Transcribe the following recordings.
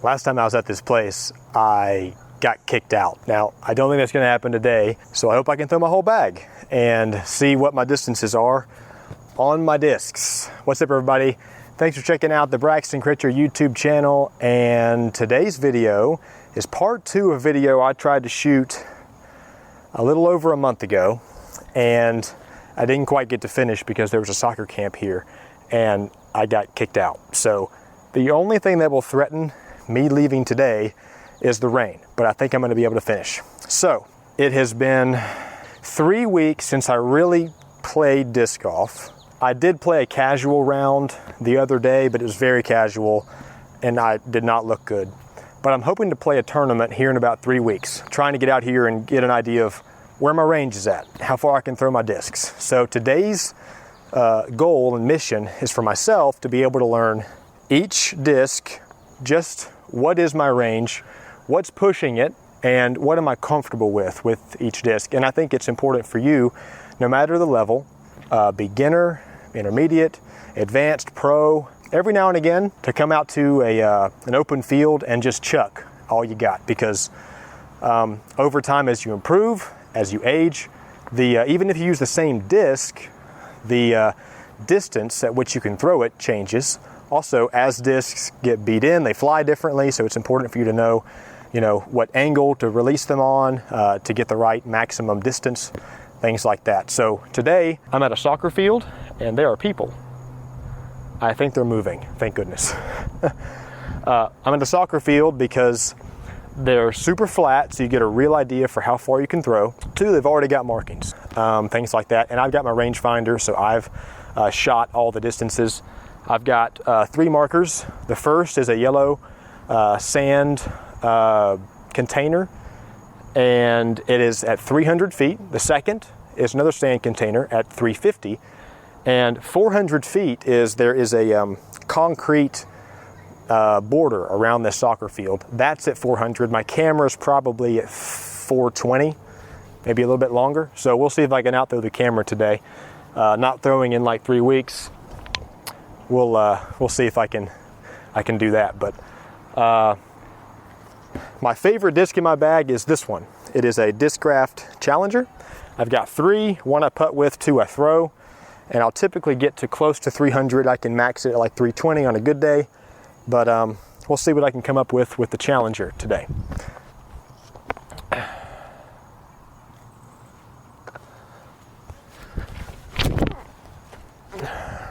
Last time I was at this place, I got kicked out. Now, I don't think that's gonna happen today, so I hope I can throw my whole bag and see what my distances are on my discs. What's up, everybody? Thanks for checking out the Braxton Critcher YouTube channel, and today's video is part 2 of a video I tried to shoot a little over a month ago, and I didn't quite get to finish because there was a soccer camp here and I got kicked out. So the only thing that will threaten me leaving today is the rain, but I think I'm gonna be able to finish. So it has been 3 weeks since I really played disc golf. I did play a casual round the other day, but it was very casual and I did not look good. But I'm hoping to play a tournament here in about 3 weeks, trying to get out here and get an idea of where my range is at, how far I can throw my discs. So today's goal and mission is for myself to be able to learn each disc, just what is my range, what's pushing it, and what am I comfortable with each disc. And I think it's important for you, no matter the level, beginner, intermediate, advanced, pro, every now and again to come out to an open field and just chuck all you got, because over time, as you improve, as you age, even if you use the same disc, the distance at which you can throw it changes. Also, as discs get beat in, they fly differently, so it's important for you to know, what angle to release them on to get the right maximum distance, things like that. So today, I'm at a soccer field, and there are people. I think they're moving, thank goodness. I'm at a soccer field because they're super flat, so you get a real idea for how far you can throw. 2, they've already got markings, things like that. And I've got my rangefinder, so I've shot all the distances. I've got 3 markers. The first is a yellow sand container, and it is at 300 feet. The second is another sand container at 350. And 400 feet there is a concrete border around this soccer field. That's at 400. My camera's probably at 420, maybe a little bit longer. So we'll see if I can outthrow the camera today. Not throwing in like 3 weeks. We'll see if I can do that. But my favorite disc in my bag is this one. It is a Discraft Challenger. I've got 3, 1 I putt with, 2 I throw, and I'll typically get to close to 300. I can max it at like 320 on a good day. But we'll see what I can come up with the Challenger today.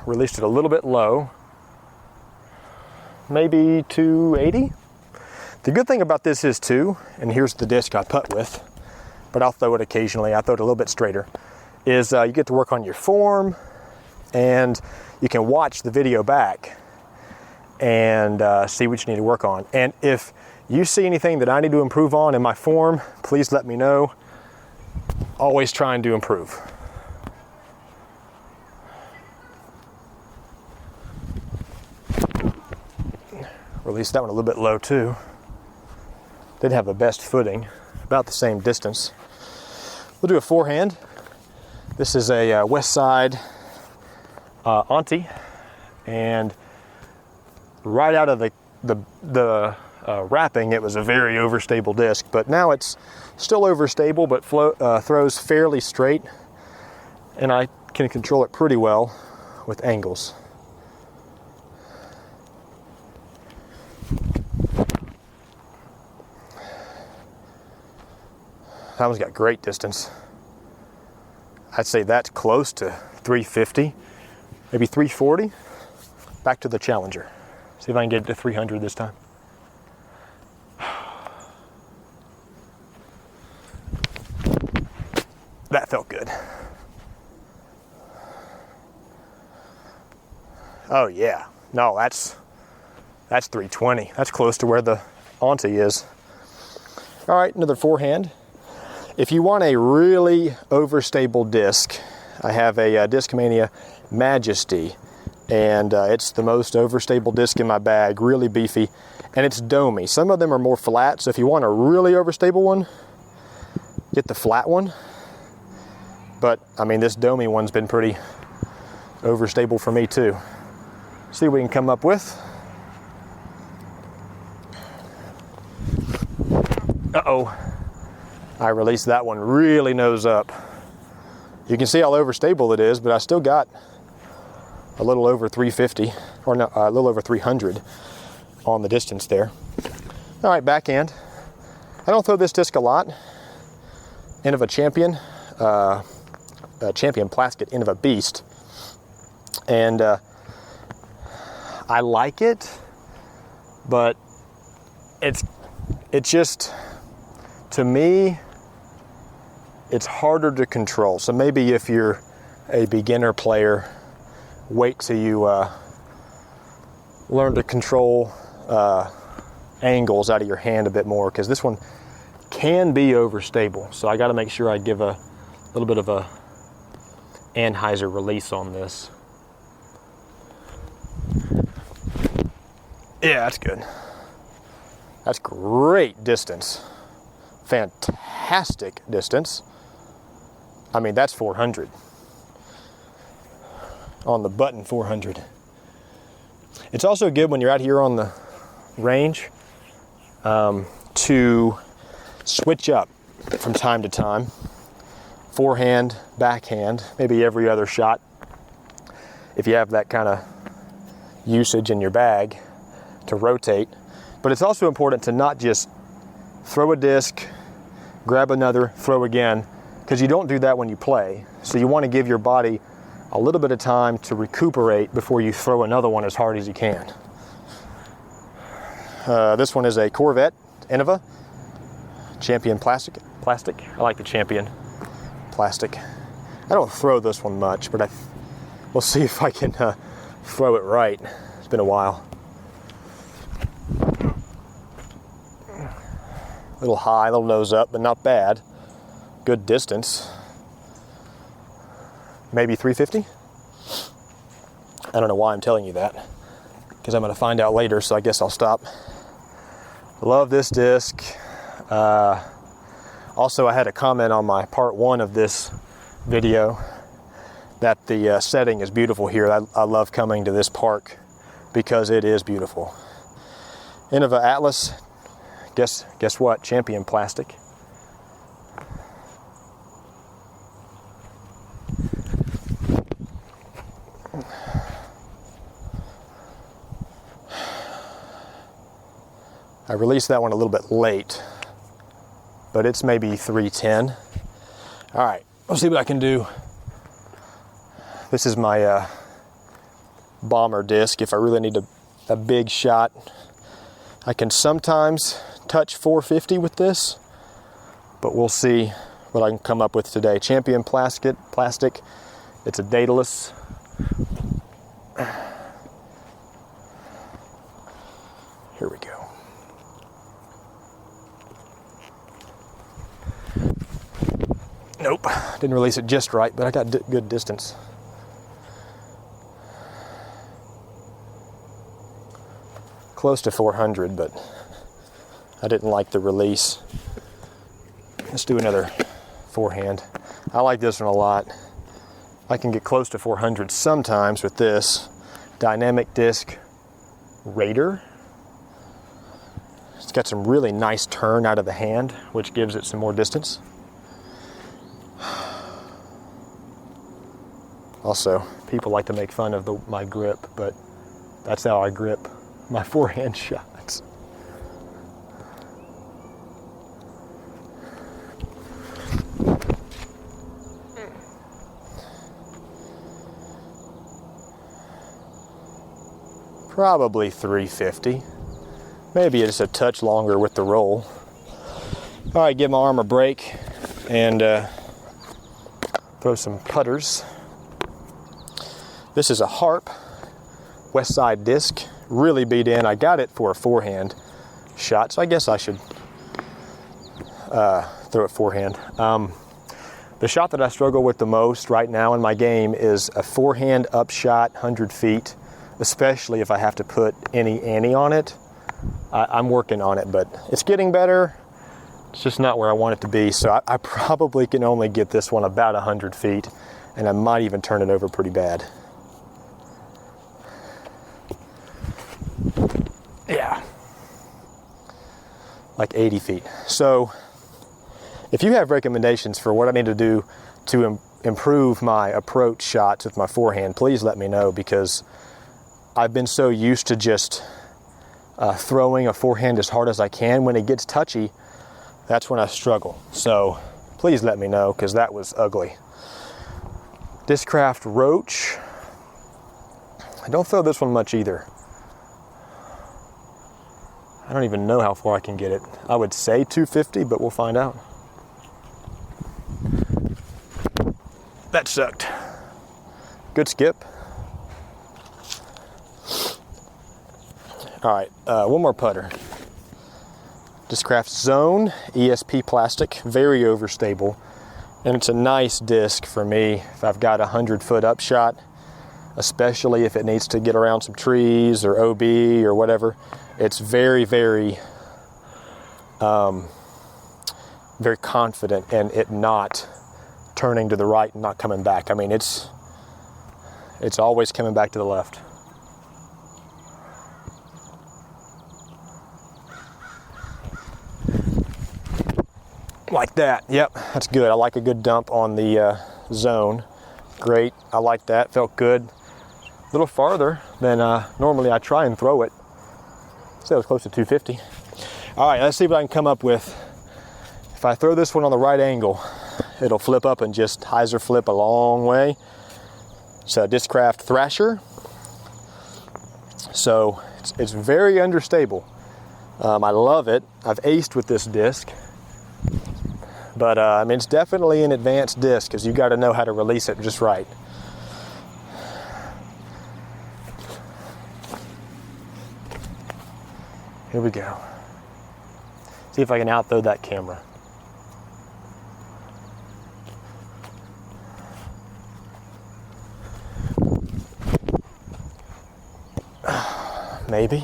Released it a little bit low, maybe 280. The good thing about this is too, and here's the disc I putt with, but I'll throw it occasionally, I throw it a little bit straighter, is you get to work on your form, and you can watch the video back and see what you need to work on. And if you see anything that I need to improve on in my form, please let me know. Always trying to improve. Release that one a little bit low too. Didn't have the best footing, about the same distance. We'll do a forehand. This is a Westside Auntie, and right out of the wrapping, it was a very overstable disc, but now it's still overstable, but throws fairly straight, and I can control it pretty well with angles. That one's got great distance. I'd say that's close to 350, maybe 340. Back to the Challenger. See if I can get it to 300 this time. That felt good. Oh yeah, no, that's 320. That's close to where the Auntie is. All right, another forehand. If you want a really overstable disc, I have a Discmania Majesty, and it's the most overstable disc in my bag, really beefy, and it's domey. Some of them are more flat, so if you want a really overstable one, get the flat one. But I mean, this domey one's been pretty overstable for me too. See what we can come up with. Uh-oh. I released that one really nose up. You can see how overstable it is, but I still got a little over 350, or no, a little over 300 on the distance there. All right, backhand. I don't throw this disc a lot. Innova Champion, Champion Plastic Innova Beast. And I like it, but it's just, to me, it's harder to control. So maybe if you're a beginner player, wait till you learn to control angles out of your hand a bit more, because this one can be overstable. So I got to make sure I give a little bit of a Anheuser release on this. Yeah, that's good. That's great distance. Fantastic distance. I mean, that's 400. On the button, 400. It's also good when you're out here on the range to switch up from time to time. Forehand, backhand, maybe every other shot. If you have that kind of usage in your bag to rotate. But it's also important to not just throw a disc, grab another, throw again, because you don't do that when you play. So you want to give your body a little bit of time to recuperate before you throw another one as hard as you can. This one is a Corvette Innova Champion Plastic. I like the Champion Plastic. I don't throw this one much, but we'll see if I can throw it right. It's been a while. A little high, a little nose up, but not bad. Good distance. Maybe 350? I don't know why I'm telling you that, because I'm going to find out later, so I guess I'll stop. Love this disc. Also, I had a comment on my part 1 of this video that the setting is beautiful here. I love coming to this park because it is beautiful. Innova Atlas. Guess what? Champion Plastic. I released that one a little bit late, but it's maybe 310. All right, let's see what I can do. This is my bomber disc. If I really need a big shot, I can sometimes touch 450 with this, but we'll see what I can come up with today. Champion Plastic. It's a Daedalus. Here we go. Nope, didn't release it just right, but I got good distance. Close to 400, but I didn't like the release. Let's do another forehand. I like this one a lot. I can get close to 400 sometimes with this Dynamic Disc Raider. It's got some really nice turn out of the hand, which gives it some more distance. Also, people like to make fun of my grip, but that's how I grip my forehand shots. Probably 350. Maybe it's a touch longer with the roll. All right, give my arm a break and throw some putters. This is a Harp Westside disc, really beat in. I got it for a forehand shot, so I guess I should throw it forehand. The shot that I struggle with the most right now in my game is a forehand upshot 100 feet, especially if I have to put any ante on it. I'm working on it, but it's getting better. It's just not where I want it to be, so I probably can only get this one about 100 feet, and I might even turn it over pretty bad. Yeah. like 80 feet. So if you have recommendations for what I need to do to improve my approach shots with my forehand, please let me know, because I've been so used to just throwing a forehand as hard as I can. When it gets touchy, that's when I struggle. So please let me know, because that was ugly. Discraft Roach. I don't throw this one much either. I don't even know how far I can get it. I would say 250, but we'll find out. That sucked. Good skip. All right, one more putter. Discraft Zone, ESP plastic, very overstable. And it's a nice disc for me if I've got a 100-foot upshot, especially if it needs to get around some trees or OB or whatever. It's very, very, very confident in it not turning to the right and not coming back. I mean, it's always coming back to the left. Like that. Yep, that's good. I like a good dump on the zone. Great. I like that. Felt good. A little farther than normally I try and throw it. So it was close to 250. All right, let's see what I can come up with. If I throw this one on the right angle, it'll flip up and just hyzer flip a long way. It's a Discraft Thrasher. So it's very understable. I love it. I've aced with this disc. But I mean, it's definitely an advanced disc, because you got to know how to release it just right. Here we go. See if I can out-throw that camera. Maybe.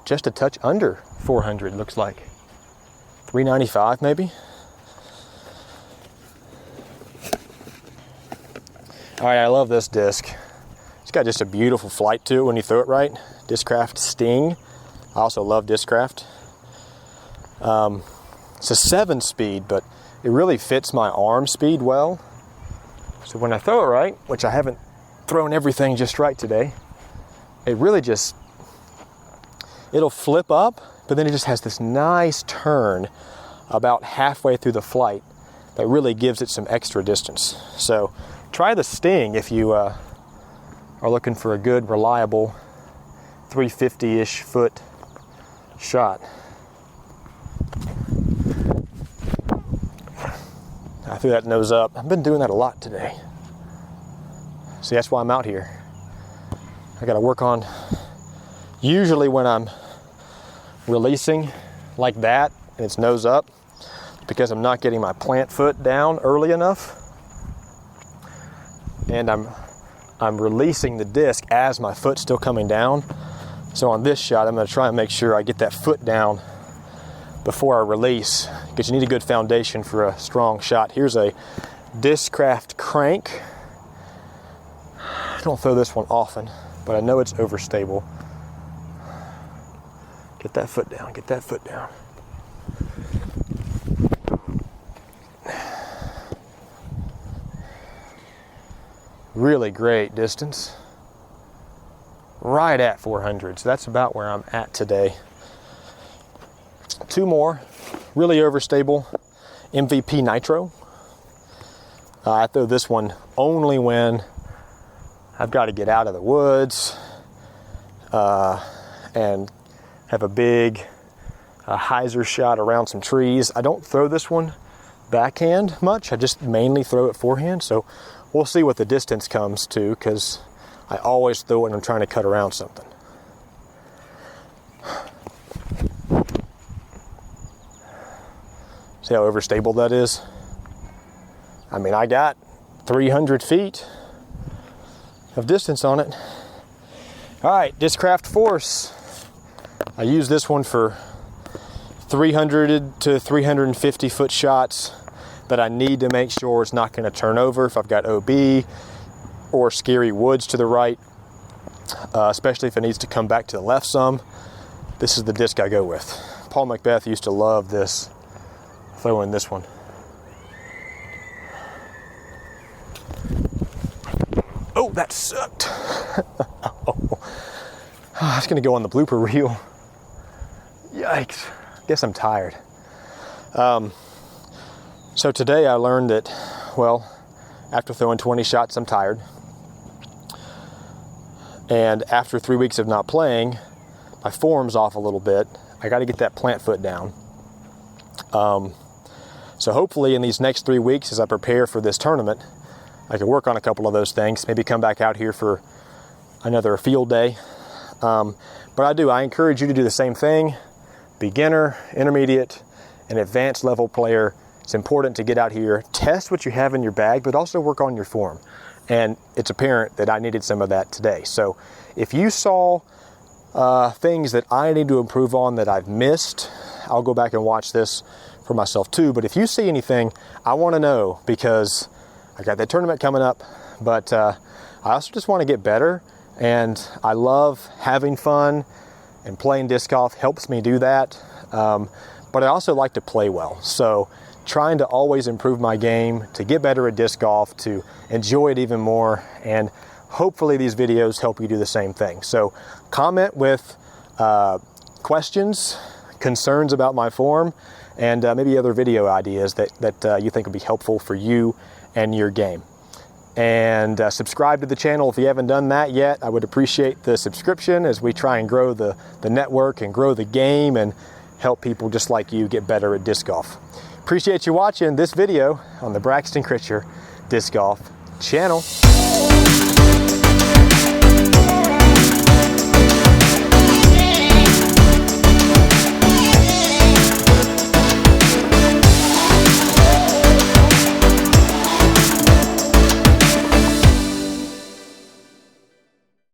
Just a touch under 400, looks like. 395 maybe. All right, I love this disc. It's got just a beautiful flight to it when you throw it right. Discraft Sting. I also love Discraft. It's a 7-speed, but it really fits my arm speed well. So when I throw it right, which I haven't thrown everything just right today, it really just, it'll flip up, but then it just has this nice turn about halfway through the flight that really gives it some extra distance. So try the Sting if you are looking for a good, reliable 350-ish foot shot. I threw that nose up. I've been doing that a lot today. See, that's why I'm out here. I got to work on, usually when I'm releasing like that and it's nose up, because I'm not getting my plant foot down early enough, and I'm releasing the disc as my foot's still coming down. So on this shot, I'm going to try and make sure I get that foot down before I release, because you need a good foundation for a strong shot. Here's a Discraft Crank. I don't throw this one often, but I know it's overstable. Get that foot down, get that foot down. Really great distance. Right at 400, so that's about where I'm at today. Two more, really overstable, MVP Nitro. I throw this one only when I've got to get out of the woods and have a big hyzer shot around some trees. I don't throw this one backhand much. I just mainly throw it forehand. So we'll see what the distance comes to, because I always throw it when I'm trying to cut around something. See how overstable that is? I mean, I got 300 feet of distance on it. All right, Discraft Force. I use this one for 300 to 350 foot shots that I need to make sure it's not going to turn over if I've got OB or scary woods to the right. especially if it needs to come back to the left some. This is the disc I go with. Paul Macbeth used to love this. Throw in this one. Oh, that sucked. It's gonna go on the blooper reel. Yikes. Guess I'm tired. So today I learned that, well, after throwing 20 shots, I'm tired. And after 3 weeks of not playing, my form's off a little bit. I got to get that plant foot down. So hopefully in these next 3 weeks, as I prepare for this tournament, I can work on a couple of those things, maybe come back out here for another field day. But I encourage you to do the same thing. Beginner, intermediate, and advanced level player. It's important to get out here, test what you have in your bag, but also work on your form. And it's apparent that I needed some of that today. So if you saw things that I need to improve on that I've missed, I'll go back and watch this for myself too. But if you see anything, I want to know, because I got that tournament coming up, but I also just want to get better. And I love having fun, and playing disc golf helps me do that. But I also like to play well. So trying to always improve my game, to get better at disc golf, to enjoy it even more, and hopefully these videos help you do the same thing. So comment with questions, concerns about my form, and maybe other video ideas that you think would be helpful for you and your game. And subscribe to the channel if you haven't done that yet. I would appreciate the subscription as we try and grow the network and grow the game and help people just like you get better at disc golf. Appreciate you watching this video on the Braxton Critcher Disc Golf channel.